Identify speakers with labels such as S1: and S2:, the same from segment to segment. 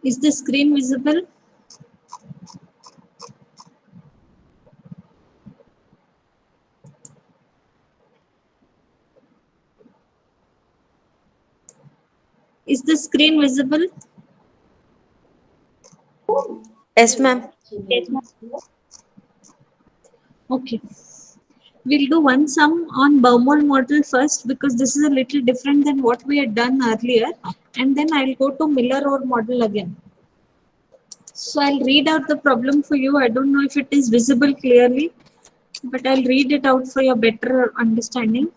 S1: Is the screen visible? Is the screen visible?
S2: Yes, ma'am.
S1: Okay. We'll do one sum on Baumol model first because this is a little different than what we had done earlier, and then I'll go to Miller-Orr model again. So I'll read out the problem for you. I don't know if it is visible clearly, but I'll read it out for your better understanding.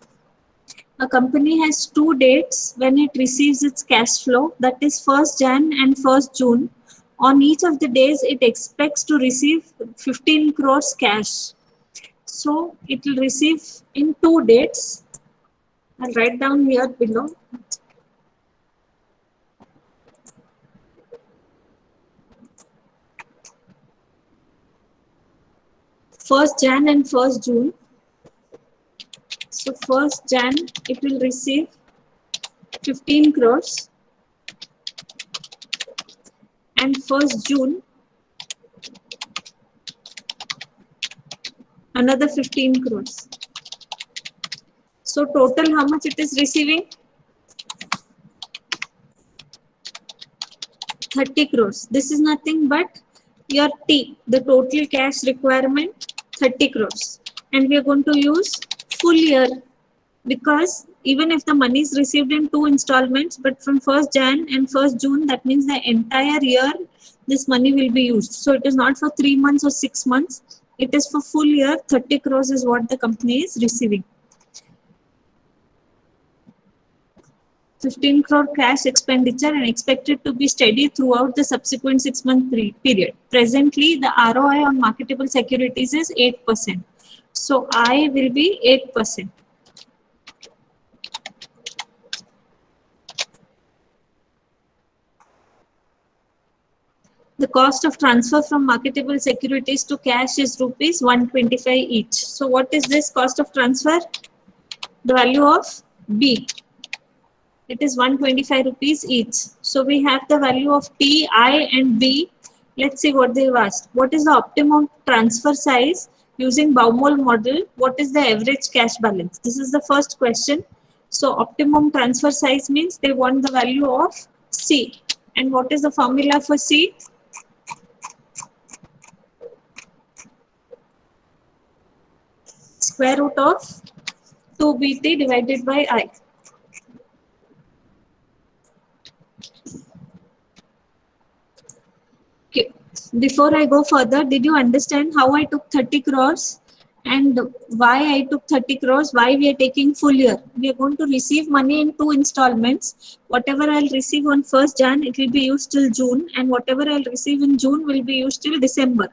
S1: A company has two dates when it receives its cash flow, that is 1st Jan and 1st June. On each of the days, it expects to receive 15 crores cash. So it will receive in two dates. I'll write down here below. First Jan and 1st June. So 1st Jan, it will receive 15 crores. And 1st June, another 15 crores. So total how much it is receiving? 30 crores. This is nothing but your T, the total cash requirement, 30 crores. And we are going to use full year because even if the money is received in two installments, but from 1st Jan and 1st June, that means the entire year this money will be used. So it is not for 3 months or 6 months. It is for full year. 30 crores is what the company is receiving. 15 crore cash expenditure and expected to be steady throughout the subsequent 6-month period. Presently, the ROI on marketable securities is 8%. So I will be 8%. The cost of transfer from marketable securities to cash is rupees 125 each. So what is this cost of transfer? The value of B. It is 125 rupees each. So we have the value of T, I and B. Let's see what they've asked. What is the optimum transfer size using Baumol model? What is the average cash balance? This is the first question. So optimum transfer size means they want the value of C. And what is the formula for C? Square root of 2BT divided by I. Okay. Before I go further, did you understand how I took 30 crores and why I took 30 crores? Why we are taking full year? We are going to receive money in two installments. Whatever I'll receive on 1st Jan, it will be used till June, and whatever I'll receive in June will be used till December.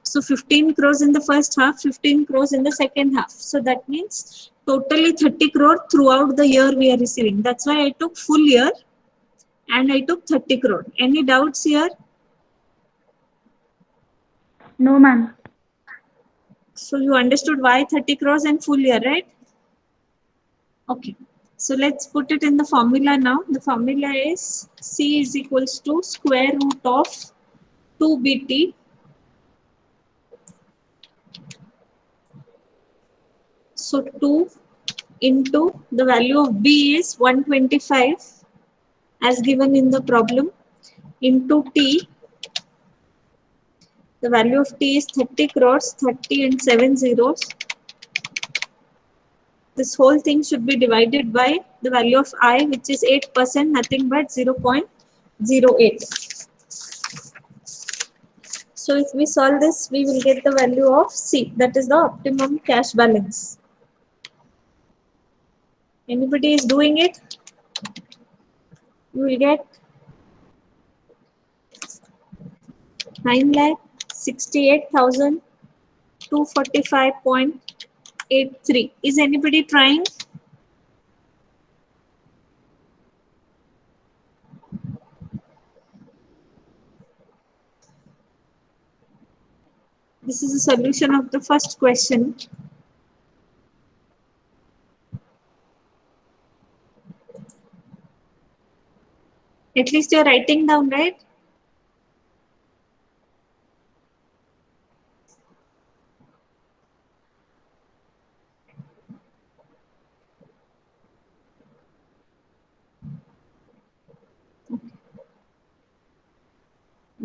S1: So 15 crores in the first half, 15 crores in the second half. So that means totally 30 crore throughout the year we are receiving. That's why I took full year and I took 30 crore. Any doubts here?
S3: No, ma'am.
S1: So you understood why 30 crores and full year, right? Okay. So let's put it in the formula now. The formula is C is equals to square root of 2BT so 2 into the value of B is 125 as given in the problem into T. The value of T is 30 crores, 30 and 7 zeros. This whole thing should be divided by the value of I, which is 8%, nothing but 0.08. So if we solve this, we will get the value of C, that is the optimum cash balance. Anybody is doing it? You will get 9,68,245.83. Is anybody trying? This is the solution of the first question. At least you're writing down, right?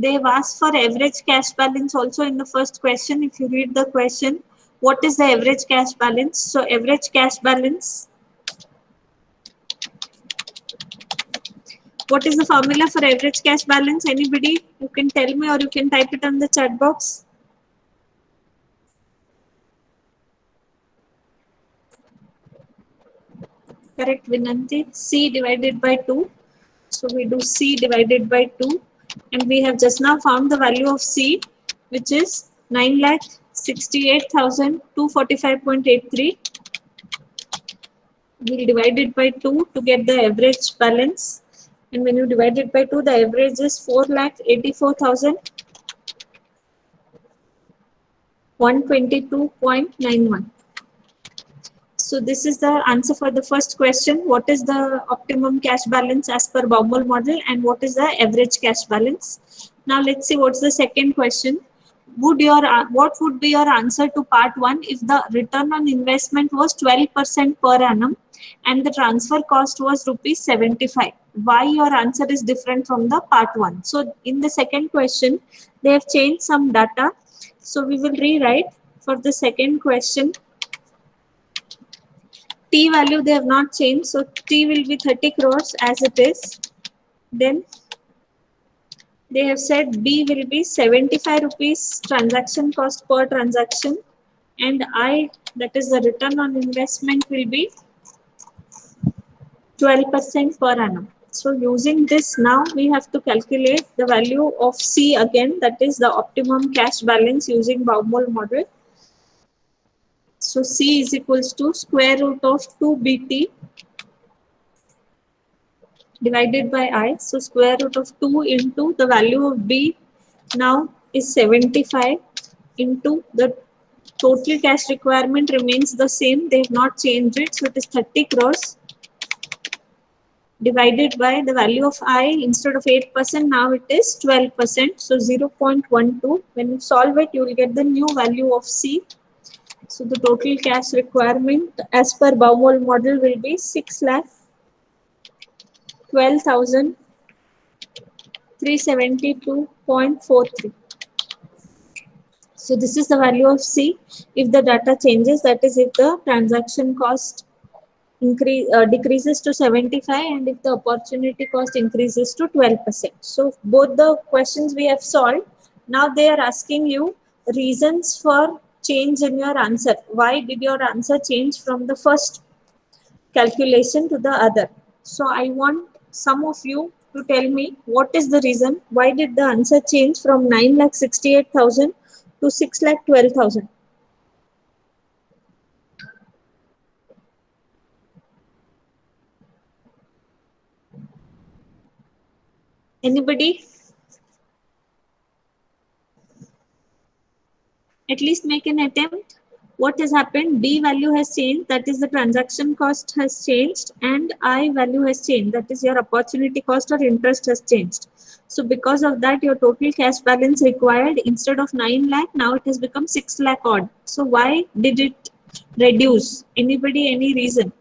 S1: They've asked for average cash balance also in the first question. If you read the question, what is the average cash balance? So average cash balance, what is the formula for average cash balance? Anybody? You can tell me or you can type it on the chat box. Correct, Vinanti. C divided by 2. So we do C divided by 2. And we have just now found the value of C, which is 9,68,245.83. We'll divide it by 2 to get the average balance. And when you divide it by 2, the average is 4,84,122.91. So this is the answer for the first question. What is the optimum cash balance as per Baumol model and what is the average cash balance? Now let's see what's the second question. What would be your answer to part 1 if the return on investment was 12% per annum and the transfer cost was rupees 75? Why your answer is different from the part 1? So in the second question, they have changed some data. So we will rewrite for the second question. T value they have not changed, so T will be 30 crores as it is. Then they have said B will be 75 rupees transaction cost per transaction, and I, that is the return on investment, will be 12% per annum. So using this, now we have to calculate the value of C again, that is the optimum cash balance using Baumol model. So C is equals to square root of 2BT divided by I. So square root of 2 into the value of B now is 75 into the total cash requirement remains the same. They have not changed it. So it is 30 crores divided by the value of I. Instead of 8%, now it is 12%. So 0.12. When you solve it, you will get the new value of C. So the total cash requirement as per Baumol model will be 6,12,372.43. So this is the value of C if the data changes, that is if the transaction cost decreases to 75 and if the opportunity cost increases to 12%. So both the questions we have solved. Now they are asking you reasons for change in your answer. Why did your answer change from the first calculation to the other? So I want some of you to tell me what is the reason, why did the answer change from 9,68,000 to 6,12,000? Anybody? At least make an attempt. What has happened? B value has changed, that is the transaction cost has changed, and I value has changed, that is your opportunity cost or interest has changed. So because of that, your total cash balance required instead of 9 lakh, now it has become 6 lakh odd. So why did it reduce? Anybody, any reason?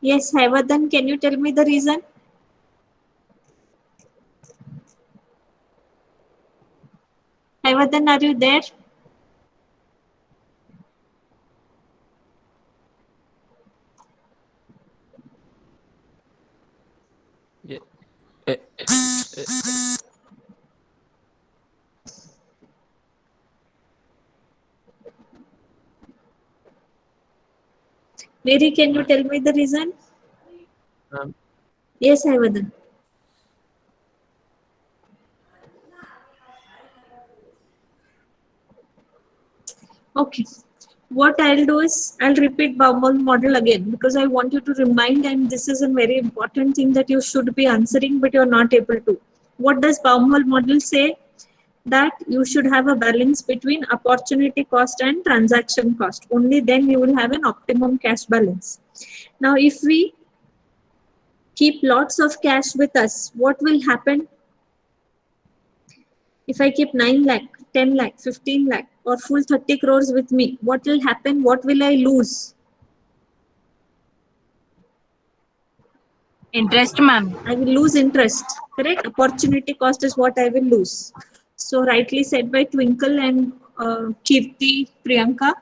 S1: Yes, Haivadan, can you tell me the reason? Haivadan, are you there?
S3: Yeah. Eh,
S1: Mary, can you tell me the reason?
S3: ma'am,
S1: Yes, Haivadan. Okay. What I'll do is I'll repeat Baumol model again because I want you to remind, and this is a very important thing that you should be answering, but you're not able to. What does Baumol model say? That you should have a balance between opportunity cost and transaction cost. Only then you will have an optimum cash balance. Now, if we keep lots of cash with us, what will happen? If I keep 9 lakh, 10 lakh, 15 lakh or full 30 crores with me, what will happen? What will I lose?
S4: Interest, ma'am.
S1: I will lose interest, correct? Opportunity cost is what I will lose. So rightly said by Twinkle and Kirti, Priyanka.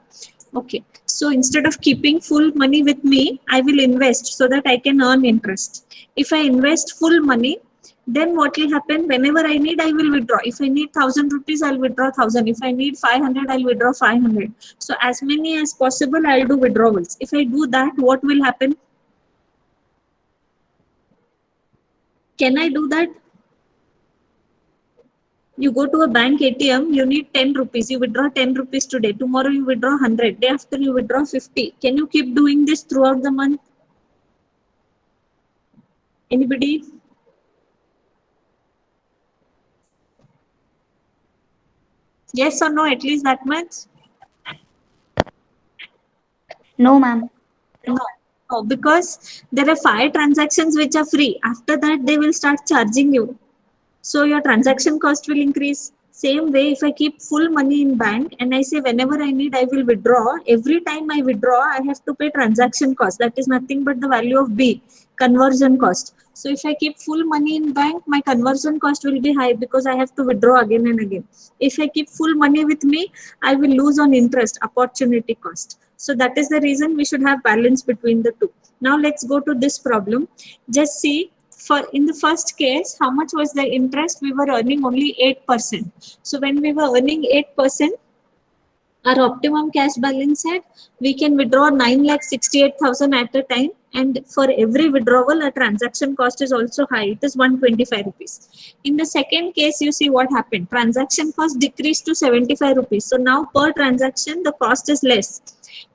S1: Okay, so instead of keeping full money with me, I will invest so that I can earn interest. If I invest full money, then what will happen? Whenever I need, I will withdraw. If I need 1,000 rupees, I'll withdraw 1,000. If I need 500, I'll withdraw 500. So as many as possible, I'll do withdrawals. If I do that, what will happen? Can I do that? You go to a bank ATM, you need 10 rupees. You withdraw 10 rupees today. Tomorrow you withdraw 100. Day after you withdraw 50. Can you keep doing this throughout the month? Anybody? Yes or no, at least that much?
S5: No, ma'am.
S1: No. Oh, because there are 5 transactions which are free. After that, they will start charging you. So your transaction cost will increase. Same way, if I keep full money in bank and I say whenever I need, I will withdraw. Every time I withdraw, I have to pay transaction cost. That is nothing but the value of B, conversion cost. So if I keep full money in bank, my conversion cost will be high because I have to withdraw again and again. If I keep full money with me, I will lose on interest, opportunity cost. So that is the reason we should have balance between the two. Now let's go to this problem. Just see, for in the first case, how much was the interest? We were earning only 8%. So when we were earning 8%, our optimum cash balance said we can withdraw 9,68,000 at a time, and for every withdrawal a transaction cost is also high, it is 125 rupees. In the second case, you see what happened, transaction cost decreased to 75 rupees. So now per transaction the cost is less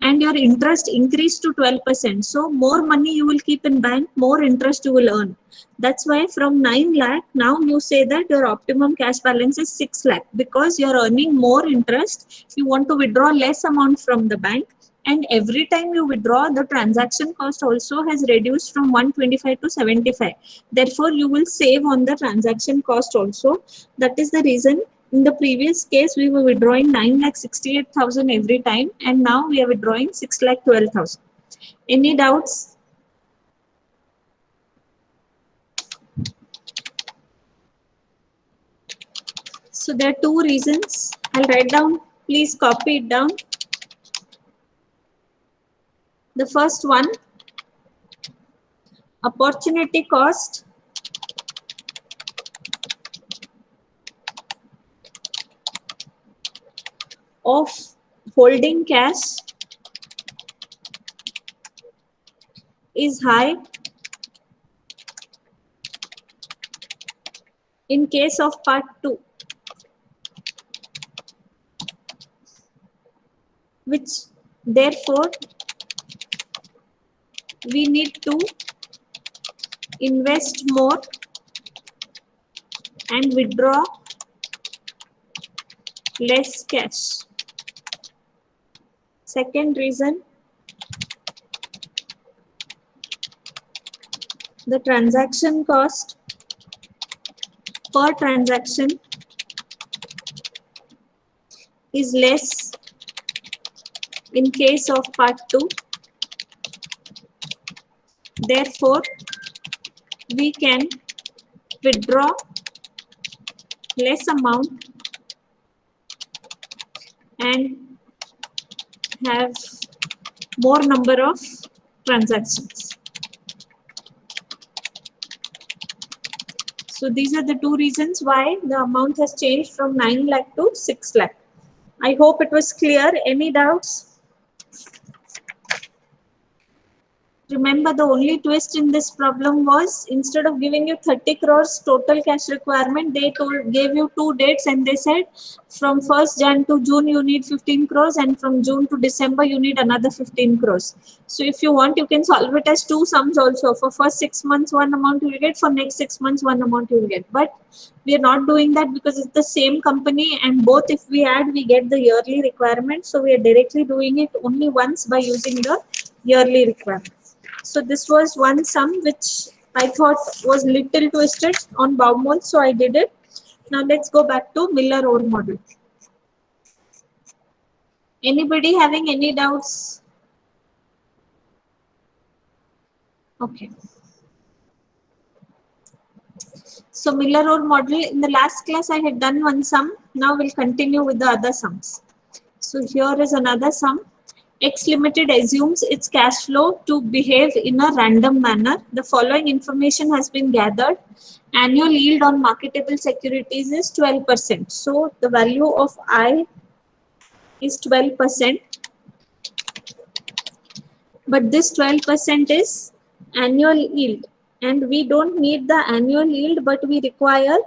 S1: and your interest increased to 12%. So more money you will keep in bank, more interest you will earn. That's why from 9 lakh, now you say that your optimum cash balance is 6 lakh because you're earning more interest. You want to withdraw less amount from the bank. And every time you withdraw, the transaction cost also has reduced from 125 to 75. Therefore, you will save on the transaction cost also. That is the reason in the previous case, we were withdrawing 9,68,000 every time, and now we are withdrawing 6,12,000. Any doubts? So there are 2 reasons. I'll write down, please copy it down. The first one, opportunity cost of holding cash is high in case of part 2, which therefore we need to invest more and withdraw less cash. Second reason, the transaction cost per transaction is less in case of part 2. Therefore, we can withdraw less amount and have more number of transactions. So these are the 2 reasons why the amount has changed from 9 lakh to 6 lakh. I hope it was clear. Any doubts? Remember, the only twist in this problem was instead of giving you 30 crores total cash requirement, they gave you 2 dates and they said from 1st Jan to June you need 15 crores and from June to December you need another 15 crores. So if you want, you can solve it as 2 sums also. For first 6 months one amount you will get, for next 6 months one amount you will get. But we are not doing that because it's the same company and both if we add we get the yearly requirement. So we are directly doing it only once by using the yearly requirement. So this was one sum which I thought was little twisted on Baumol, so I did it. Now let's go back to Miller-Orr model. Anybody having any doubts? Okay. So Miller-Orr model, in the last class I had done one sum. Now we'll continue with the other sums. So here is another sum. X Limited assumes its cash flow to behave in a random manner. The following information has been gathered. Annual yield on marketable securities is 12%. So the value of I is 12%. But this 12% is annual yield. And we don't need the annual yield, but we require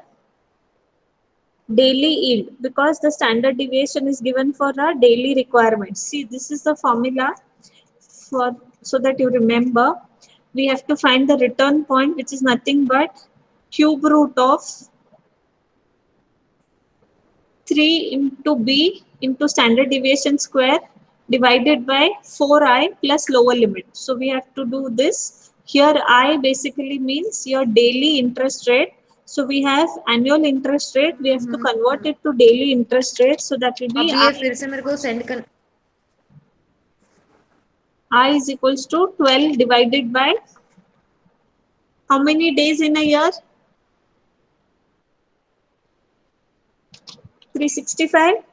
S1: daily yield because the standard deviation is given for a daily requirement. See, this is the formula for, so that you remember. We have to find the return point, which is nothing but cube root of 3 into b into standard deviation square divided by 4i plus lower limit. So we have to do this. Here I basically means your daily interest rate. So we have annual interest rate. We have to convert it to daily interest rate. So that will be
S2: ये फिर से मेरे को send कर
S1: I is equals to 12 divided by how many days in a year? 365.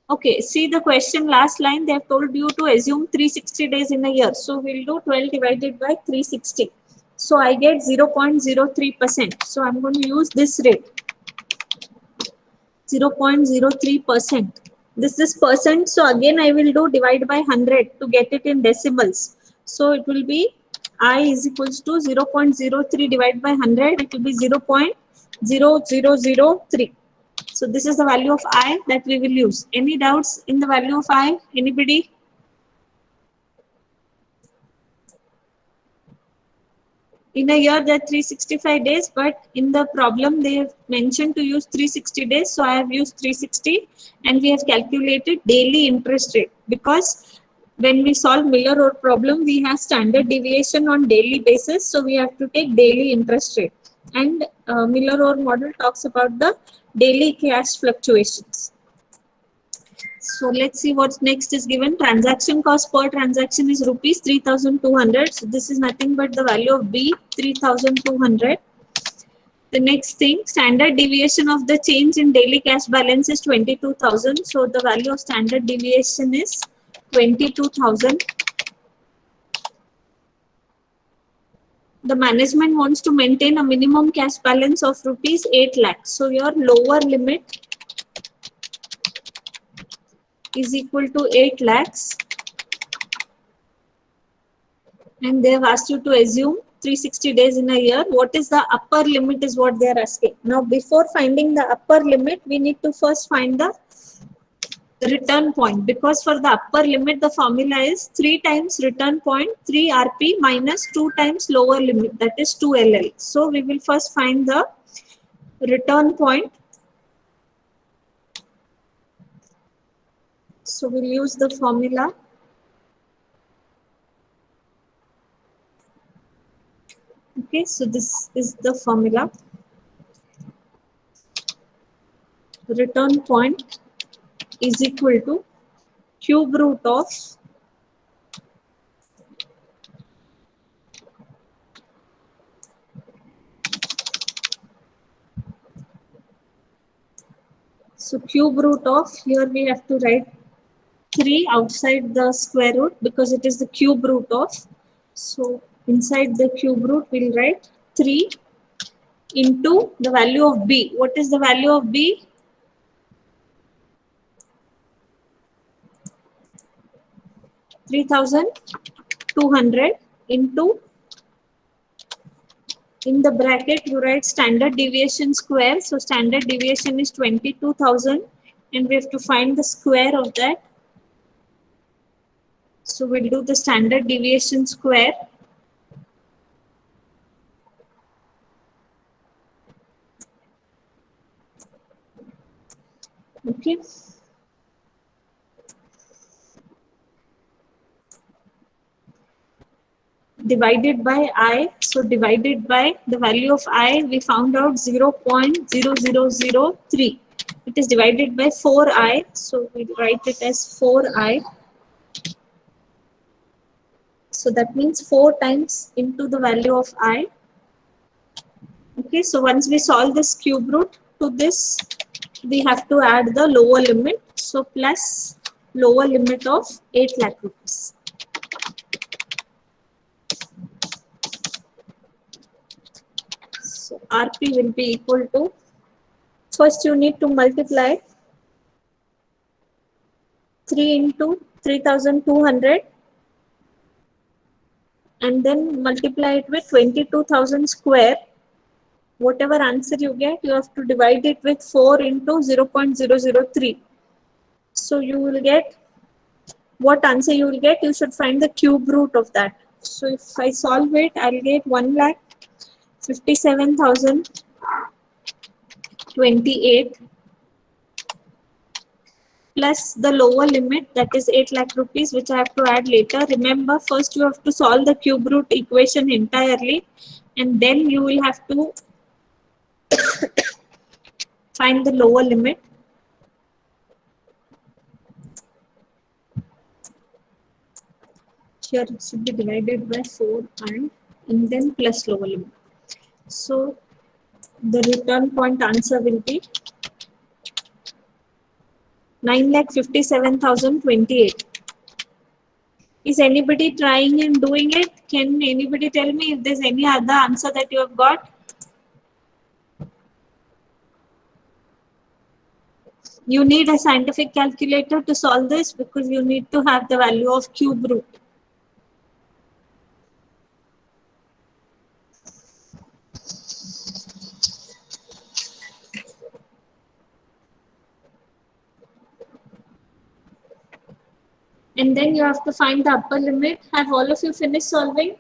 S1: Okay, see the question last line, they have told you to assume 360 days in a year. So we'll do 12 divided by 360. So I get 0.03%. So I'm going to use this rate, 0.03%. This is percent. So again, I will do divide by 100 to get it in decimals. So it will be I is equals to 0.03 divided by 100. It will be 0.0003. So this is the value of I that we will use. Any doubts in the value of I? Anybody? In a year there are 365 days, but in the problem they have mentioned to use 360 days. So I have used 360 and we have calculated daily interest rate because when we solve Miller-Orr problem, we have standard deviation on daily basis. So we have to take daily interest rate. And Miller-Orr model talks about the daily cash fluctuations. So let's see what's next is given. Transaction cost per transaction is rupees 3,200. So this is nothing but the value of B, 3,200. The next thing, standard deviation of the change in daily cash balance is 22,000. So the value of standard deviation is 22,000. The management wants to maintain a minimum cash balance of rupees 8 lakhs. So your lower limit is equal to 8 lakhs. And they have asked you to assume 360 days in a year. What is the upper limit is what they are asking. Now, before finding the upper limit, we need to first find the return point, because for the upper limit, the formula is 3 times return point, 3 RP minus 2 times lower limit, that is 2 LL. So, we will first find the return point. So, we'll use the formula. Okay, so this is the formula. Return point is equal to cube root of cube root of, here we have to write 3 outside the square root because it is the cube root of. So inside the cube root we'll write 3 into the value of B. What is the value of B? $3,200 into, in the bracket you write standard deviation square. So standard deviation is 22,000 and we have to find the square of that. So we'll do the standard deviation square. Okay. divided by I. So divided by the value of I, we found out 0.0003. It is divided by 4I. So we write it as 4I. So that means 4 times into the value of I. Okay, so once we solve this cube root to this, we have to add the lower limit. So plus lower limit of 8 lakh rupees. So RP will be equal to, first you need to multiply 3 into 3200 and then multiply it with 22,000 square. Whatever answer you get, you have to divide it with 4 into 0.003. So you will get, what answer you will get, you should find the cube root of that. So if I solve it, I'll get 1,57,028 plus the lower limit, that is 8 lakh rupees, which I have to add later. Remember, first you have to solve the cube root equation entirely and then you will have to find the lower limit. Here it should be divided by 4 and then plus lower limit. So the return point answer will be 9,57,028. Is anybody trying and doing it? Can anybody tell me if there's any other answer that you have got? You need a scientific calculator to solve this because you need to have the value of cube root. And then you have to find the upper limit. Have all of you finished solving?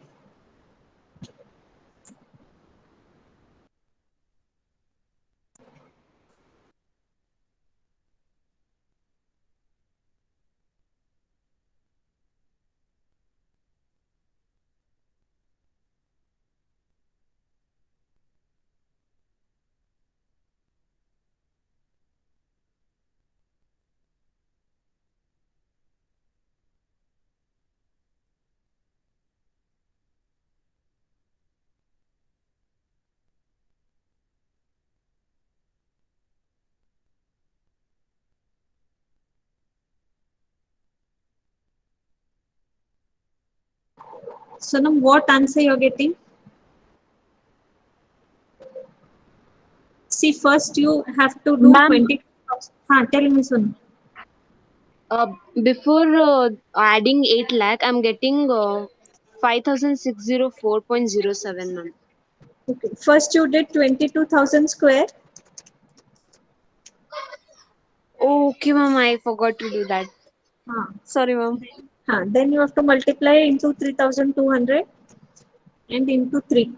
S1: So now what answer you're getting? See, first you have to do
S2: Ma'am,
S1: 20,000. Tell me soon.
S2: uh, before adding 8 lakh, I'm getting 5,604.07, ma'am.
S1: Okay. First you did 22,000 square.
S2: Okay, ma'am, I forgot to do that.
S1: Huh.
S2: Sorry, ma'am.
S1: Then you have to multiply into 3,200 and into 3.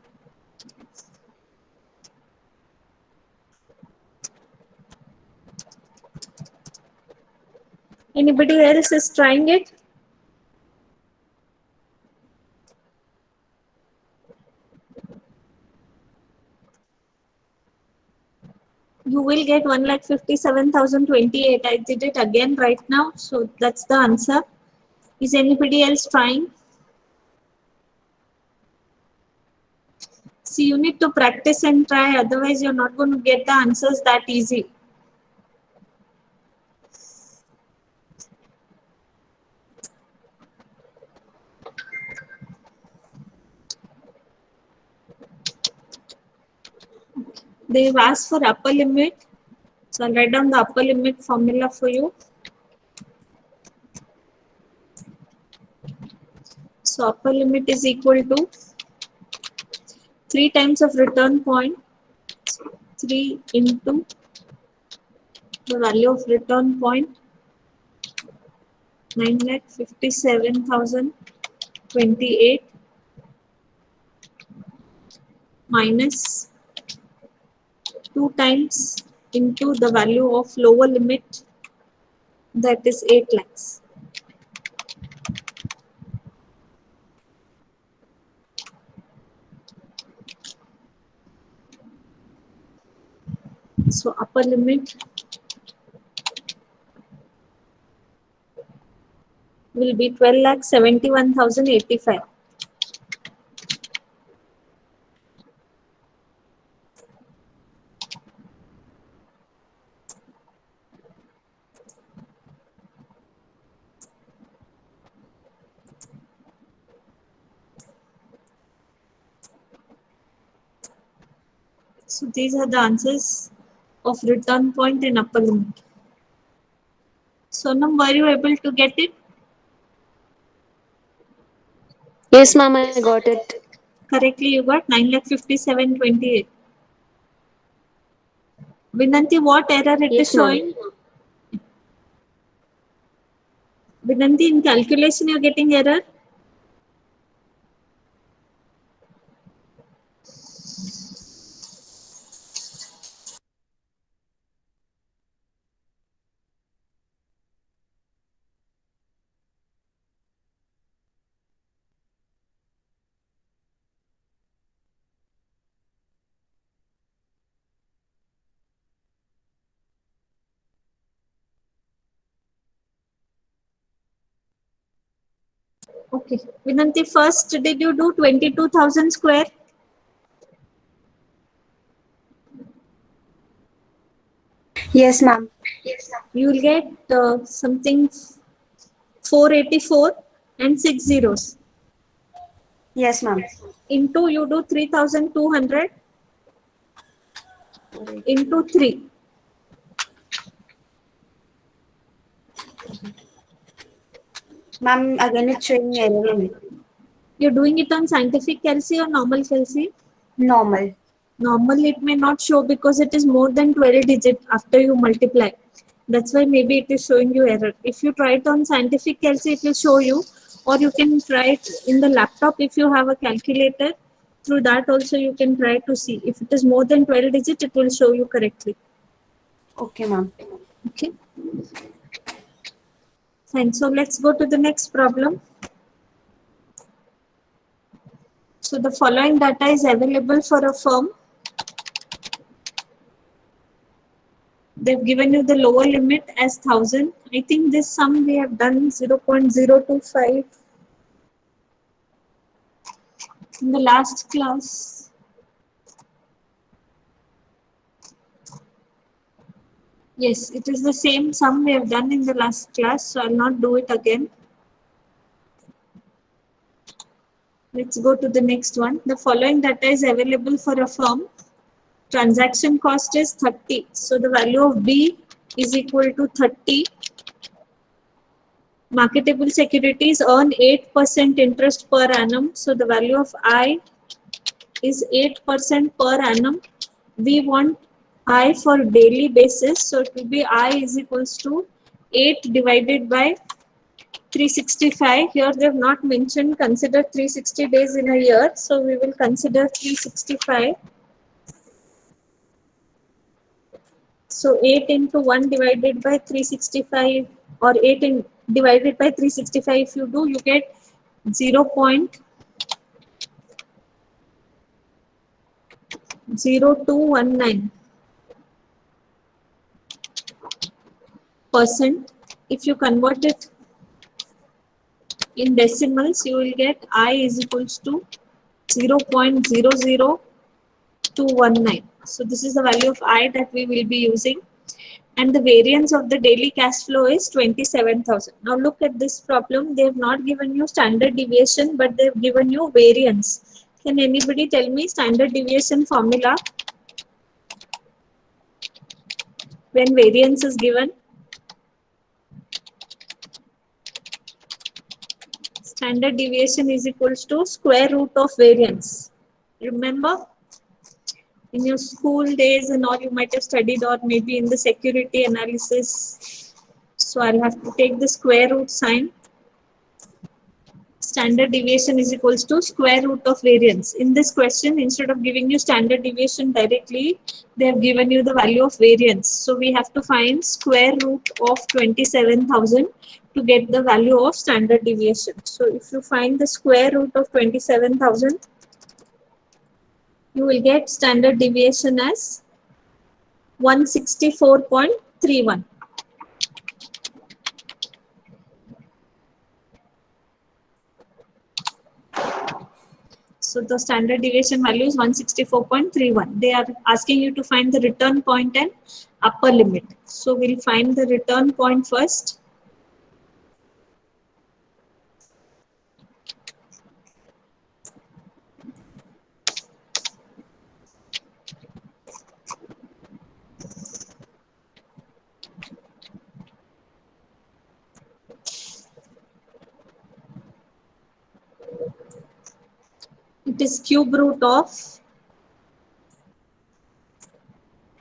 S1: Anybody else is trying it? You will get 1,57,028. I did it again right now. So that's the answer. Is anybody else trying? See, you need to practice and try. Otherwise, you're not going to get the answers that easy. They've asked for upper limit. So I'll write down the upper limit formula for you. So upper limit is equal to 3 times of return point, 3 into the value of return point, 9,57,028 minus 2 times into the value of lower limit, that is 8 lakhs. So upper limit will be 12,71,085. So these are the answers of return point and upper limit. Sonam, were you able to get it?
S2: Yes, ma'am, I got it.
S1: Correctly, you got 9,57,28. Vinanti, what error it is
S2: Yes, ma'am.
S1: showing? Vinanti, in calculation you're getting error? Okay. Vinanti, first did you do 22,000 square?
S5: Yes, ma'am.
S1: You will get something 484 and 6 zeros.
S5: Yes, ma'am.
S1: Into you do 3,200 into 3.
S5: Ma'am, again it's showing error only.
S1: You're doing it on scientific calci or normal calci?
S5: Normal.
S1: Normal it may not show because it is more than 12 digit after you multiply. That's why maybe it is showing you error. If you try it on scientific calci, it will show you, or you can try it in the laptop if you have a calculator. Through that also you can try to see. If it is more than 12 digit, it will show you correctly.
S5: Okay, ma'am.
S1: Okay. Fine. So let's go to the next problem. So the following data is available for a firm. They've given you the lower limit as 1000. I think this sum we have done 0.025 in the last class. Yes, it is the same sum we have done in the last class, so I'll not do it again. Let's go to the next one. The following data is available for a firm. Transaction cost is 30. So the value of B is equal to 30. Marketable securities earn 8% interest per annum. So the value of I is 8% per annum. We want I for daily basis. So it will be I is equals to 8 divided by 365. Here they have not mentioned consider 360 days in a year. So we will consider 365. So 8 into 1 divided by 365, or 8 divided by 365, if you do, you get 0.0219%. If you convert it in decimals, you will get I is equals to 0.00219. So this is the value of I that we will be using. And the variance of the daily cash flow is 27,000. Now look at this problem. They have not given you standard deviation, but they have given you variance. Can anybody tell me standard deviation formula when variance is given? Standard deviation is equals to square root of variance. Remember? In your school days and all, you might have studied, or maybe in the security analysis. So I'll have to take the square root sign. Standard deviation is equals to square root of variance. In this question, instead of giving you standard deviation directly, they have given you the value of variance. So we have to find square root of 27,000 to get the value of standard deviation. So if you find the square root of 27,000, you will get standard deviation as 164.31. So the standard deviation value is 164.31. They are asking you to find the return point and upper limit. So we'll find the return point first. It is cube root of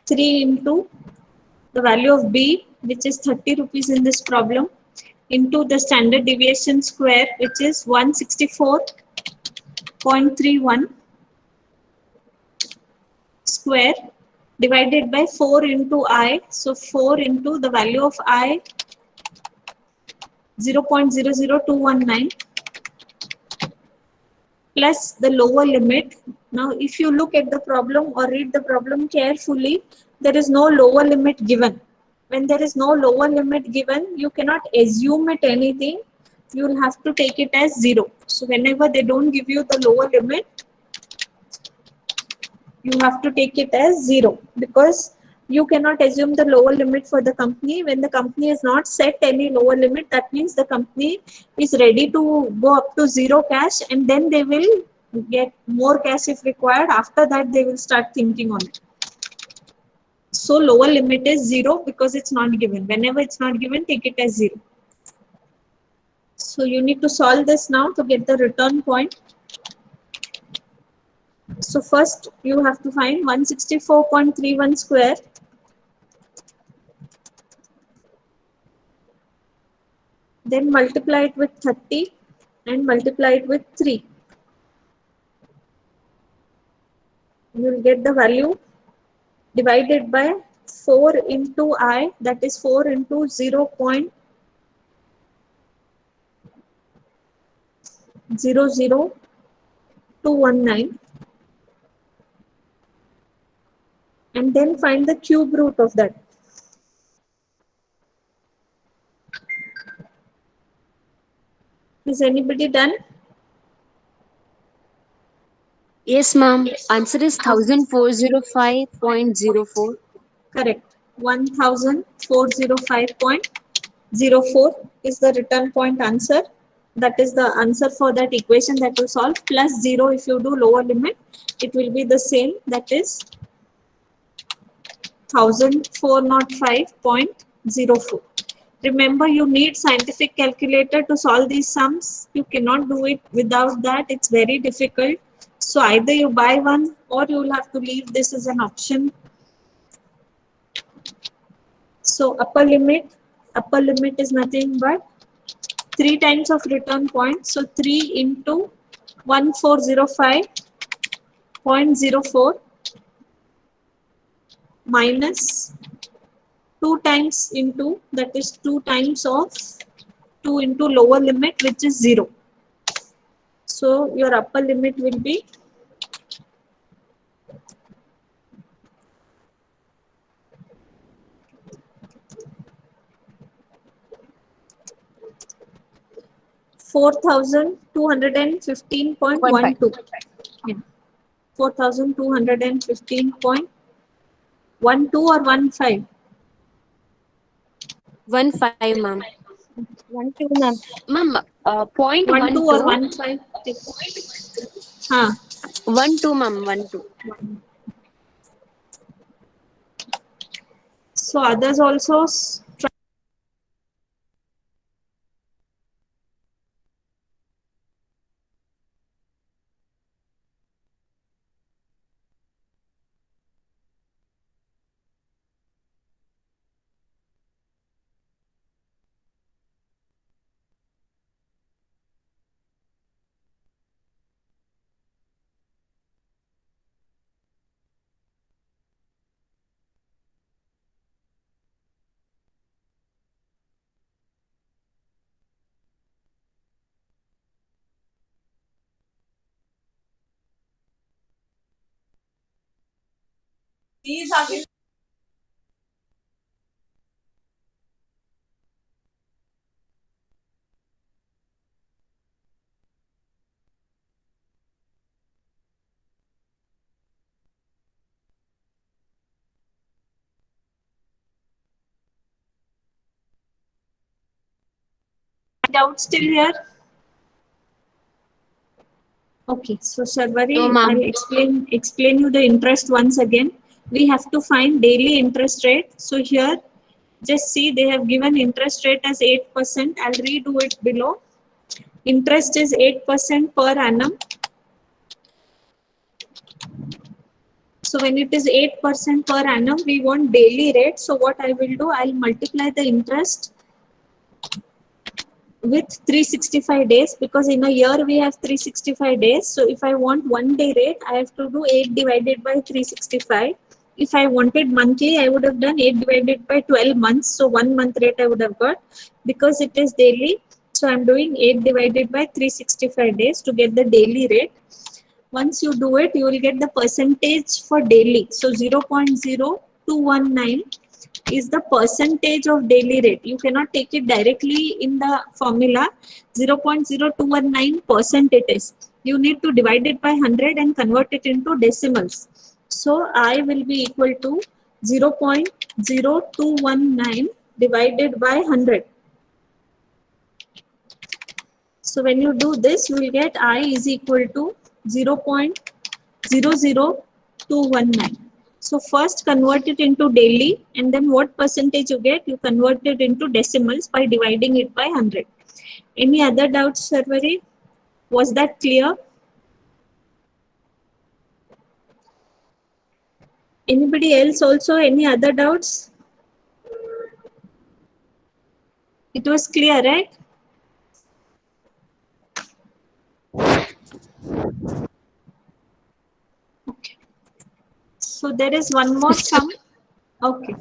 S1: 3 into the value of B, which is 30 rupees in this problem, into the standard deviation square, which is 164.31 square, divided by 4 into I. So 4 into the value of I, 0.00219, plus the lower limit. Now, if you look at the problem or read the problem carefully, there is no lower limit given. When there is no lower limit given, you cannot assume it anything. You will have to take it as 0. So whenever they don't give you the lower limit, you have to take it as 0, because you cannot assume the lower limit for the company. When the company has not set any lower limit, that means the company is ready to go up to 0 cash, and then they will get more cash if required. After that, they will start thinking on it. So lower limit is 0 because it's not given. Whenever it's not given, take it as 0. So you need to solve this now to get the return point. So first you have to find 164.31 square, then multiply it with 30 and multiply it with 3. You will get the value divided by 4 into I, that is 4 into 0.00219, and then find the cube root of that. Is anybody done?
S2: Yes, ma'am. Answer is 1405.04.
S1: Correct. 1405.04 is the return point answer. That is the answer for that equation that you solve, plus 0 if you do lower limit. It will be the same, that is 1405.04. Remember, you need scientific calculator to solve these sums. You cannot do it without that. It's very difficult. So either you buy one or you will have to leave this as an option. So upper limit is nothing but 3 times of return point. So 3 into 1405.04 minus 2 times into, that is 2 times of 2 into lower limit, which is 0. So your upper limit will be 4215.12. Yeah. 4215.12 or 15.
S2: 15, ma'am.
S5: 1 2, ma'am.
S2: Ma'am, point
S1: 12 or
S2: 12.
S1: 15. Huh.
S2: 12, ma'am. 12.
S1: So others also try. doubts till here? Okay, so Sharvari,
S2: No, ma'am.
S1: I'll explain you the interest once again. We have to find daily interest rate. So here, just see they have given interest rate as 8%. I'll redo it below. Interest is 8% per annum. So when it is 8% per annum, we want daily rate. So what I will do, I'll multiply the interest with 365 days, because in a year we have 365 days. So if I want 1 day rate, I have to do 8 divided by 365. If I wanted monthly, I would have done 8 divided by 12 months. So 1 month rate I would have got. Because it is daily, so I'm doing 8 divided by 365 days to get the daily rate. Once you do it, you will get the percentage for daily. So 0.0219 is the percentage of daily rate. You cannot take it directly in the formula. 0.0219% it is. You need to divide it by 100 and convert it into decimals. So I will be equal to 0.0219 divided by 100. So when you do this, you will get I is equal to 0.00219. So first convert it into daily, and then what percentage you get, you convert it into decimals by dividing it by 100. Any other doubts, Sharvari? Was that clear? Anybody else also? Any other doubts? It was clear, right? Okay. So there is one more sum. Okay.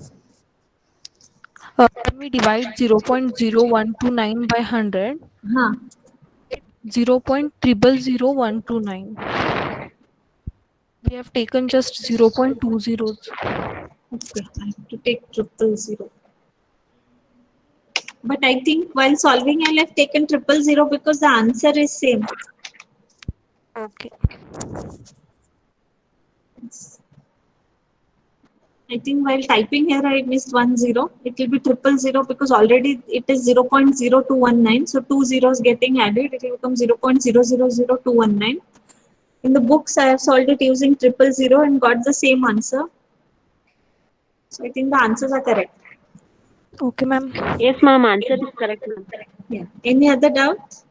S4: When we divide 0.0129 by 100,
S1: Huh.
S4: 0.000129. We have taken just 0.2 zeros.
S1: Okay, I have to take 000. But I think while solving, I'll have taken 000 because the answer is same.
S4: Okay.
S1: I think while typing here, I missed 1 0. It will be 000 because already it is 0.0219. So 2 zeros getting added, it will become 0.000219. In the books, I have solved it using 000 and got the same answer. So I think the answers are correct.
S4: Okay, ma'am.
S2: Yes, ma'am. Answer is correct, ma'am.
S1: Yeah. Any other doubts?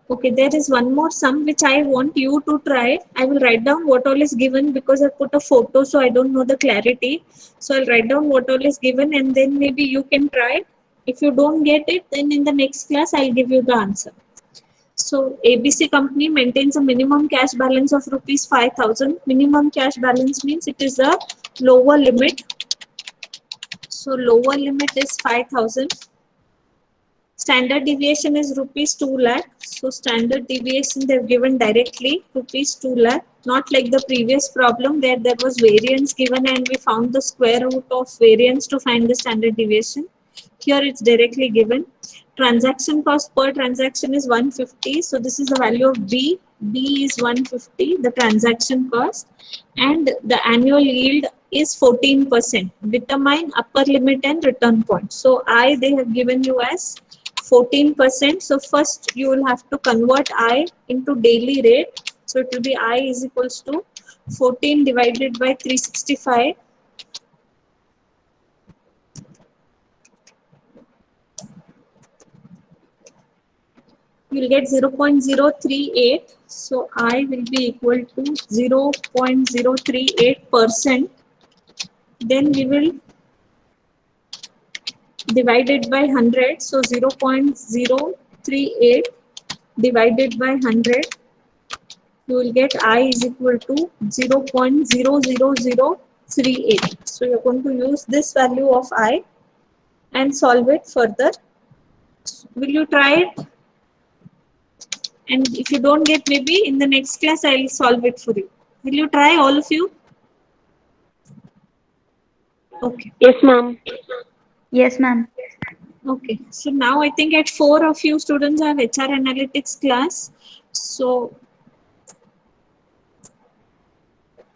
S1: Okay, there is one more sum which I want you to try. I will write down what all is given because I put a photo, so I don't know the clarity. So I'll write down what all is given and then maybe you can try. If you don't get it, then in the next class, I'll give you the answer. So ABC company maintains a minimum cash balance of rupees 5,000. Minimum cash balance means it is a lower limit. So lower limit is 5,000. Standard deviation is rupees 2 lakh. So standard deviation they've given directly rupees 2 lakh. Not like the previous problem where there was variance given and we found the square root of variance to find the standard deviation. Here it's directly given. Transaction cost per transaction is 150. So this is the value of B. B is 150, the transaction cost. And the annual yield is 14%. Determine upper limit and return point. So I they have given you as 14%. So first you will have to convert I into daily rate. So it will be I is equals to 14 divided by 365. You will get 0.038. So I will be equal to 0.038%. Then we will divide it by 100. So 0.038 divided by 100. You will get I is equal to 0.00038. So you're going to use this value of I and solve it further. Will you try it? And if you don't get, maybe in the next class, I'll solve it for you. Will you try, all of you? Okay.
S2: Yes, ma'am.
S5: Yes, ma'am.
S1: Okay. So now I think at 4 of you students have HR analytics class. So